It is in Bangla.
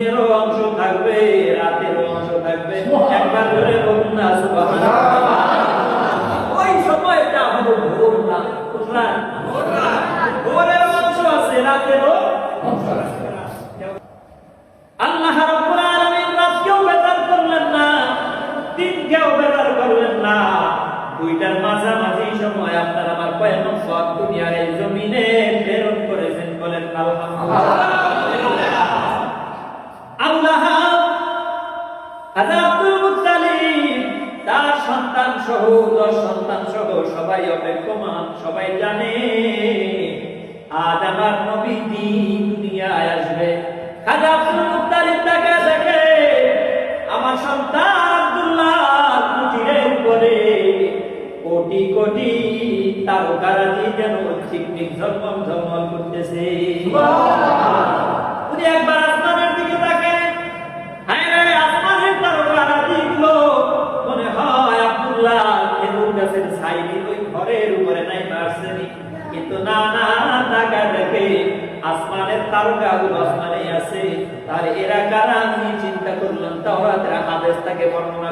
দিনেরও অংশ থাকবে, রাতেরও অংশ থাকবে। একবার ধরে বলুন না সুবহানাল্লাহ। ওই সময়টা হলো ভোর না, বুঝলেন? ভোরের অংশ আছে, রাতেরও অংশ আছে। আল্লাহ রাব্বুল আলামিন রাতকেও বেতার করলেন না, দিনকেও বেতার করলেন না। দুইটার মাঝামাঝি সময় আপনার আমার পয়গম্বর দুনিয়ার এই জমিনে প্রেরণ করেছেন, বলেন আলহামদুলিল্লাহ। আল্লাহ আব্দুল মুত্তালিব তার সন্তান সহ 10 সন্তান সহ সবাই অপেক্ষমান, সবাই জানে আজ আমার নবী দুনিয়ায় আসবে। আব্দুল মুত্তালিব তাকে দেখে, আমার সন্তান আব্দুল্লাহ কুটিরের উপরে কোটি কোটি তারকারাজি যেন ঝিকমিক ঝলমল ঝলমল করতেছে। উনি একবার আসমানের দিকে তাকায়, হায় রে আসমানের তারকারাজি গুলো মনে হয় আব্দুল্লাহ খেজুর গাছের ছাইনি ওই ঘরের উপরে নাই মারছেনি, কিন্তু না না তাকায় দেখে আসমানের তারকাগুলো আসমানে আছে। আর এরা কারা? আমি চিন্তা করলাম তাওরাতের হাদিস থেকে বর্ণনা